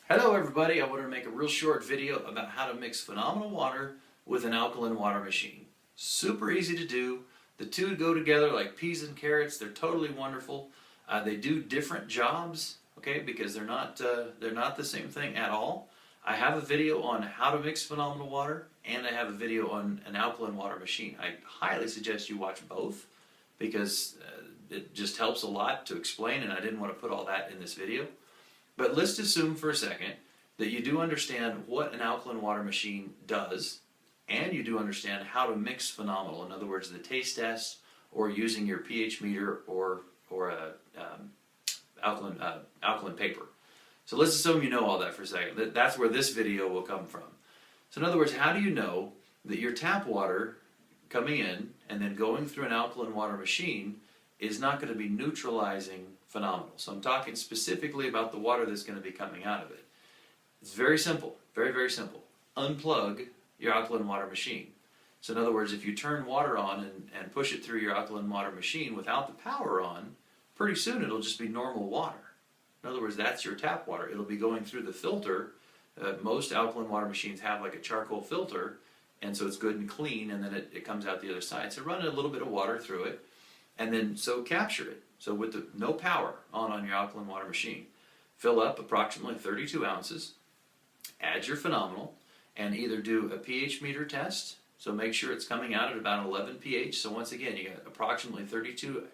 Hello everybody, I wanted to make a real short video about how to mix phenomenal water with an alkaline water machine. Super easy to do. The two go together like peas and carrots. They're totally wonderful. They do different jobs, okay, because they're not the same thing at all. I have a video on how to mix phenomenal water and I have a video on an alkaline water machine. I highly suggest you watch both because it just helps a lot to explain, and I didn't want to put all that in this video. But let's assume for a second that you do understand what an alkaline water machine does, and you do understand how to mix phenomenal. In other words, the taste test, or using your pH meter, or alkaline paper. So let's assume you know all that for a second. That's where this video will come from. So in other words, how do you know that your tap water coming in and then going through an alkaline water machine is not going to be neutralizing phenomenal? So I'm talking specifically about the water that's going to be coming out of it. It's very simple, very, very simple. Unplug your alkaline water machine. So in other words, if you turn water on and push it through your alkaline water machine without the power on, pretty soon it'll just be normal water. In other words, that's your tap water. It'll be going through the filter. Most alkaline water machines have like a charcoal filter, and so it's good and clean, and then it comes out the other side. So run a little bit of water through it, and then capture it. So with no power on your alkaline water machine, fill up approximately 32 ounces, add your phenomenal, and either do a pH meter test, so make sure it's coming out at about 11 pH. So once again, you got approximately 32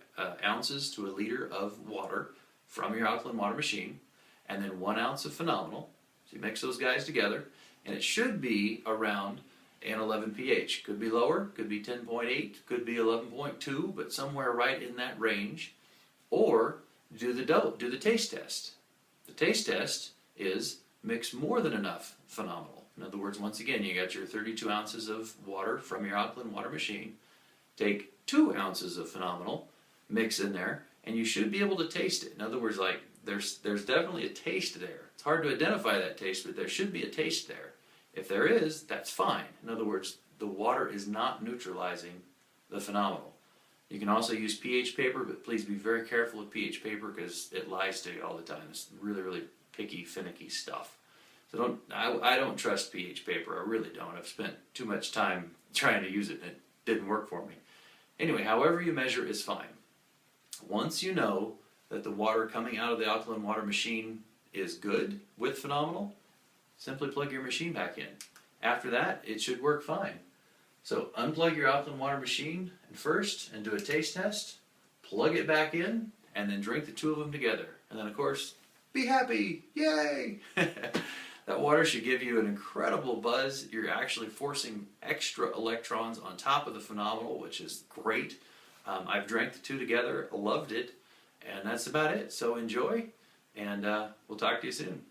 ounces to a liter of water from your alkaline water machine, and then 1 ounce of phenomenal. So you mix those guys together, and it should be around an 11 pH. Could be lower, could be 10.8, could be 11.2, but somewhere right in that range. Or do the taste test. The taste test is mix more than enough phenomenal. In other words, once again, you got your 32 ounces of water from your alkaline water machine. Take 2 ounces of phenomenal, mix in there, and you should be able to taste it. In other words, like there's definitely a taste there. It's hard to identify that taste, but there should be a taste there. If there is, that's fine. In other words, the water is not neutralizing the phenomenal. You can also use pH paper, but please be very careful with pH paper because it lies to you all the time. It's really, really picky, finicky stuff. So I don't trust pH paper. I really don't. I've spent too much time trying to use it and it didn't work for me. Anyway, however you measure is fine. Once you know that the water coming out of the alkaline water machine is good with phenomenal, simply plug your machine back in. After that, it should work fine. So unplug your alkaline water machine first and do a taste test, plug it back in, and then drink the two of them together. And then of course, be happy, yay! That water should give you an incredible buzz. You're actually forcing extra electrons on top of the phenomenal, which is great. I've drank the two together, loved it, and that's about it. So enjoy, and we'll talk to you soon.